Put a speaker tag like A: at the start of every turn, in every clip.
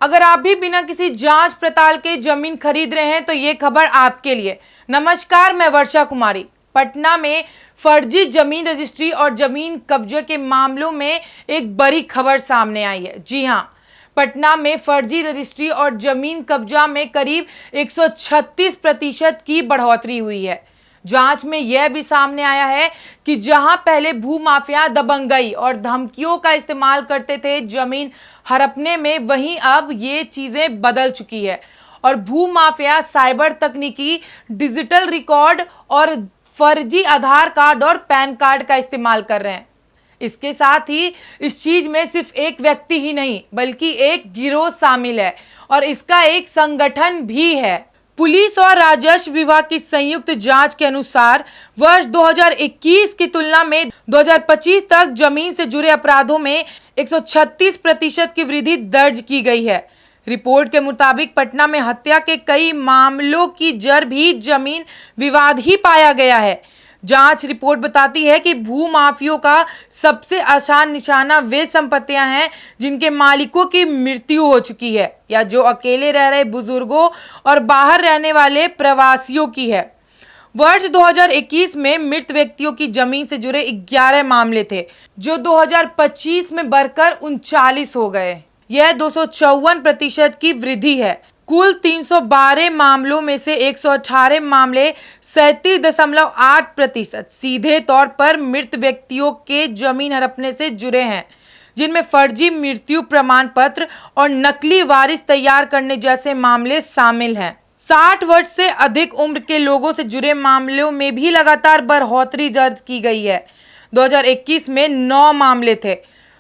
A: अगर आप भी बिना किसी जांच पड़ताल के जमीन खरीद रहे हैं तो ये खबर आपके लिए। नमस्कार, मैं वर्षा कुमारी। पटना में फर्जी जमीन रजिस्ट्री और जमीन कब्जे के मामलों में एक बड़ी खबर सामने आई है। जी हां, पटना में फर्जी रजिस्ट्री और जमीन कब्जा में करीब 136% की बढ़ोतरी हुई है। जांच में यह भी सामने आया है कि जहां पहले भूमाफिया दबंगई और धमकियों का इस्तेमाल करते थे जमीन हड़पने में, वहीं अब ये चीजें बदल चुकी है और भूमाफिया साइबर तकनीकी, डिजिटल रिकॉर्ड और फर्जी आधार कार्ड और पैन कार्ड का इस्तेमाल कर रहे हैं। इसके साथ ही इस चीज में सिर्फ एक व्यक्ति ही नहीं बल्कि एक गिरोह शामिल है और इसका एक संगठन भी है। पुलिस और राजस्व विभाग की संयुक्त जांच के अनुसार वर्ष 2021 की तुलना में 2025 तक जमीन से जुड़े अपराधों में 136% की वृद्धि दर्ज की गई है। रिपोर्ट के मुताबिक पटना में हत्या के कई मामलों की जड़ भी जमीन विवाद ही पाया गया है। जांच रिपोर्ट बताती है कि भूमाफियों का सबसे आसान निशाना वे संपत्तियां हैं जिनके मालिकों की मृत्यु हो चुकी है या जो अकेले रह रहे बुजुर्गों और बाहर रहने वाले प्रवासियों की है। वर्ष 2021 में मृत व्यक्तियों की जमीन से जुड़े 11 मामले थे, जो 2025 में बढ़कर 39 हो गए। यह 254% की वृद्धि है। कुल 312 मामलों में से 118 मामले 37.8% सीधे तौर पर मृत व्यक्तियों के जमीन हड़पने से जुड़े हैं, जिनमें फर्जी मृत्यु प्रमाण पत्र और नकली वारिस तैयार करने जैसे मामले शामिल हैं। 60 वर्ष से अधिक उम्र के लोगों से जुड़े मामलों में भी लगातार बढ़ोतरी दर्ज की गई है। 2021 में 9 मामले थे,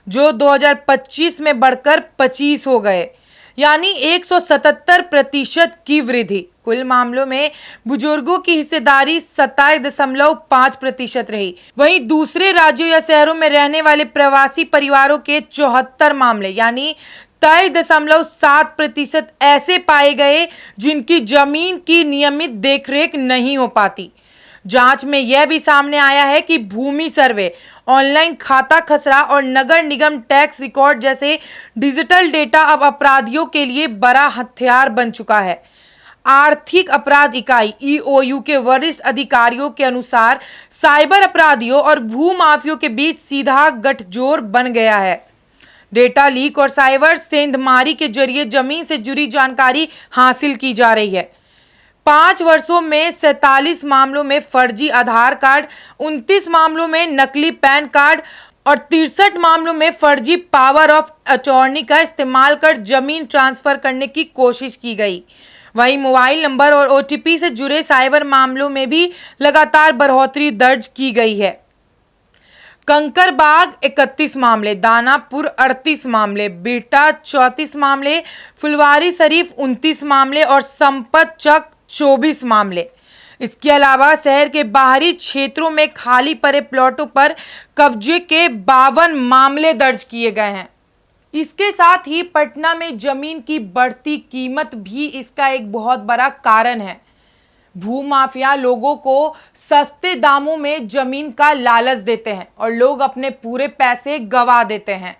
A: जो 2025 में बढ़कर 25 हो गए, यानी 177% की वृद्धि। कुल मामलों में बुजुर्गों की हिस्सेदारी 27.5% रही। वहीं दूसरे राज्यों या शहरों में रहने वाले प्रवासी परिवारों के 74 मामले यानी 23.7% ऐसे पाए गए जिनकी जमीन की नियमित देखरेख नहीं हो पाती। जांच में यह भी सामने आया है कि भूमि सर्वे, ऑनलाइन खाता खसरा और नगर निगम टैक्स रिकॉर्ड जैसे डिजिटल डेटा अब अपराधियों के लिए बड़ा हथियार बन चुका है। आर्थिक अपराध इकाई (EOU) के वरिष्ठ अधिकारियों के अनुसार साइबर अपराधियों और भूमाफियों के बीच सीधा गठजोड़ बन गया है। डेटा लीक और साइबर सेंधमारी के जरिए जमीन से जुड़ी जानकारी हासिल की जा रही है। 5 वर्षों में 47 मामलों में फर्जी आधार कार्ड, 29 मामलों में नकली पैन कार्ड और 63 मामलों में फर्जी पावर ऑफ अटॉर्नी का इस्तेमाल कर जमीन ट्रांसफर करने की कोशिश की गई। वहीं मोबाइल नंबर और OTP से जुड़े साइबर मामलों में भी लगातार बढ़ोतरी दर्ज की गई है। कंकरबाग 31 मामले, दानापुर 38 मामले, बिहटा 34 मामले, फुलवारी शरीफ 29 मामले और संपत चक 24 मामले। इसके अलावा शहर के बाहरी क्षेत्रों में खाली पड़े प्लॉटों पर कब्जे के 52 मामले दर्ज किए गए हैं। इसके साथ ही पटना में जमीन की बढ़ती कीमत भी इसका एक बहुत बड़ा कारण है। भूमाफिया लोगों को सस्ते दामों में जमीन का लालच देते हैं और लोग अपने पूरे पैसे गंवा देते हैं।